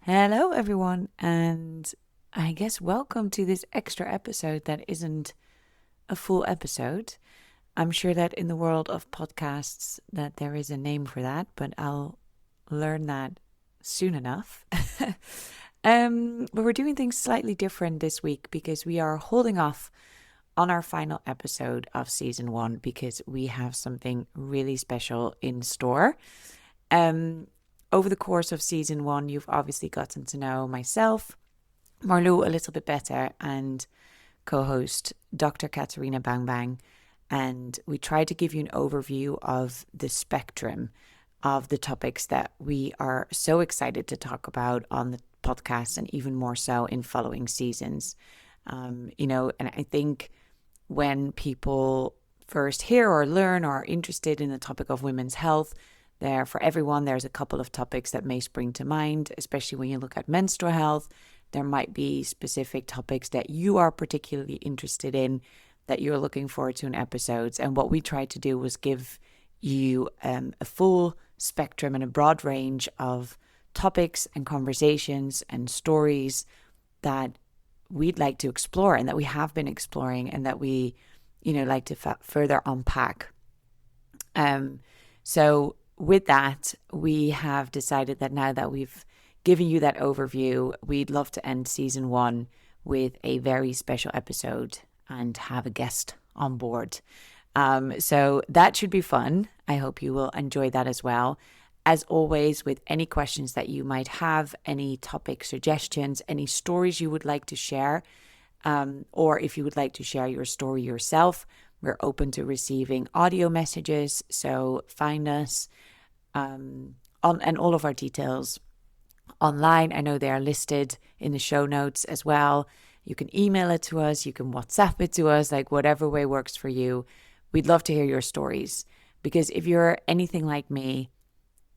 Hello, everyone, and I guess welcome to this extra episode that isn't a full episode. I'm sure that in the world of podcasts that there is a name for that, but I'll learn that soon enough. But we're doing things slightly different this week because we are holding off on our final episode of season one because we have something really special in store. Um, Over the course of season one, you've obviously gotten to know myself, Marlou, a little bit better, and co host Dr. Katerina Bang Bang. And we try to give you an overview of the spectrum of the topics that we are so excited to talk about on the podcast, and even more so in following seasons. And I think when people first hear or learn or are interested in the topic of women's health, for everyone, there's a couple of topics that may spring to mind, especially when you look at menstrual health. There might be specific topics that you are particularly interested in that you're looking forward to in episodes. And what we tried to do was give you a full spectrum and a broad range of topics and conversations and stories that we'd like to explore and that we have been exploring and that we, like to further unpack. So with that, we have decided that now that we've given you that overview, we'd love to end season one with a very special episode and have a guest on board. So that should be fun. I hope you will enjoy that as well. As always, with any questions that you might have, any topic suggestions, any stories you would like to share, or if you would like to share your story yourself, we're open to receiving audio messages. So find us and all of our details online. I know they are listed in the show notes as well. You can email it to us. You can WhatsApp it to us, like whatever way works for you. We'd love to hear your stories, because if you're anything like me,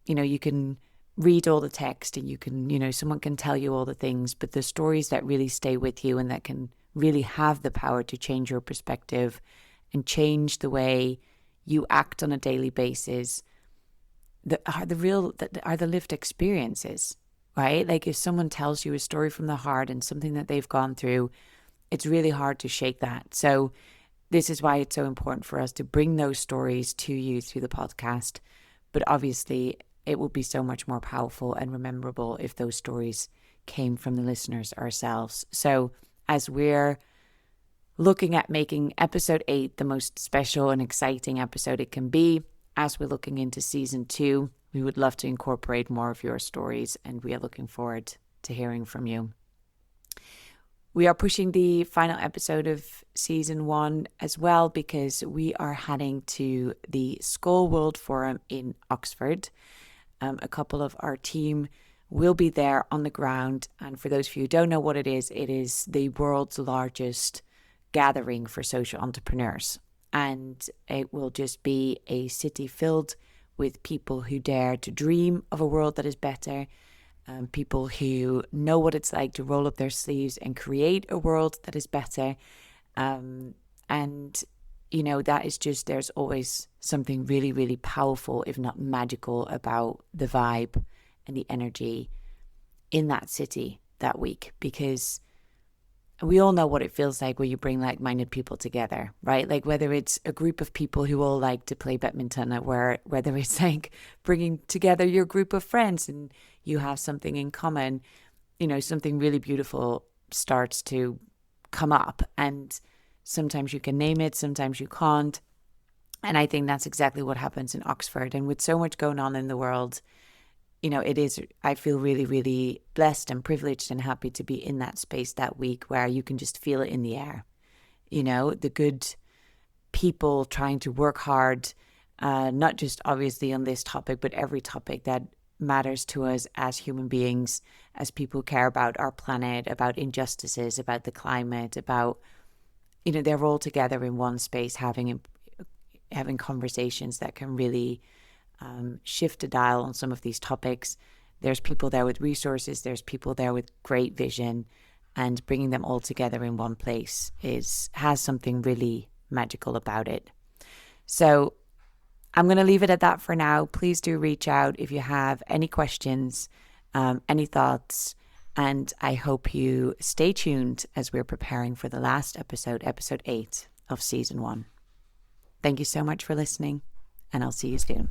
you can read all the text and you can, someone can tell you all the things, but the stories that really stay with you and that can really have the power to change your perspective and change the way you act on a daily basis are the lived experiences, right? Like if someone tells you a story from the heart and something that they've gone through, it's really hard to shake that. So this is why it's so important for us to bring those stories to you through the podcast. But obviously, it would be so much more powerful and rememberable if those stories came from the listeners ourselves. So as we're looking at making episode 8 the most special and exciting episode it can be, as we're looking into season 2, we would love to incorporate more of your stories, and we are looking forward to hearing from you. We are pushing the final episode of season 1 as well because we are heading to the Skoll World Forum in Oxford. A couple of our team will be there on the ground. And for those of you who don't know what it is the world's largest gathering for social entrepreneurs. And it will just be a city filled with people who dare to dream of a world that is better, people who know what it's like to roll up their sleeves and create a world that is better. And, that is just, there's always something really, really powerful, if not magical, about the vibe and the energy in that city that week, because we all know what it feels like when you bring like-minded people together, right? Like whether it's a group of people who all like to play badminton, or whether it's like bringing together your group of friends and you have something in common, something really beautiful starts to come up. And sometimes you can name it, sometimes you can't. And I think that's exactly what happens in Oxford. And with so much going on in the world, I feel really, really blessed and privileged and happy to be in that space that week where you can just feel it in the air. The good people trying to work hard, not just obviously on this topic, but every topic that matters to us as human beings, as people who care about our planet, about injustices, about the climate, about, they're all together in one space having conversations that can really shift a dial on some of these topics. There's people there with resources, there's people there with great vision, and bringing them all together in one place has something really magical about it. So I'm going to leave it at that for now. Please do reach out if you have any questions. any thoughts. And I hope you stay tuned as we're preparing for the last episode, episode 8 of season 1. Thank you so much for listening, and I'll see you soon.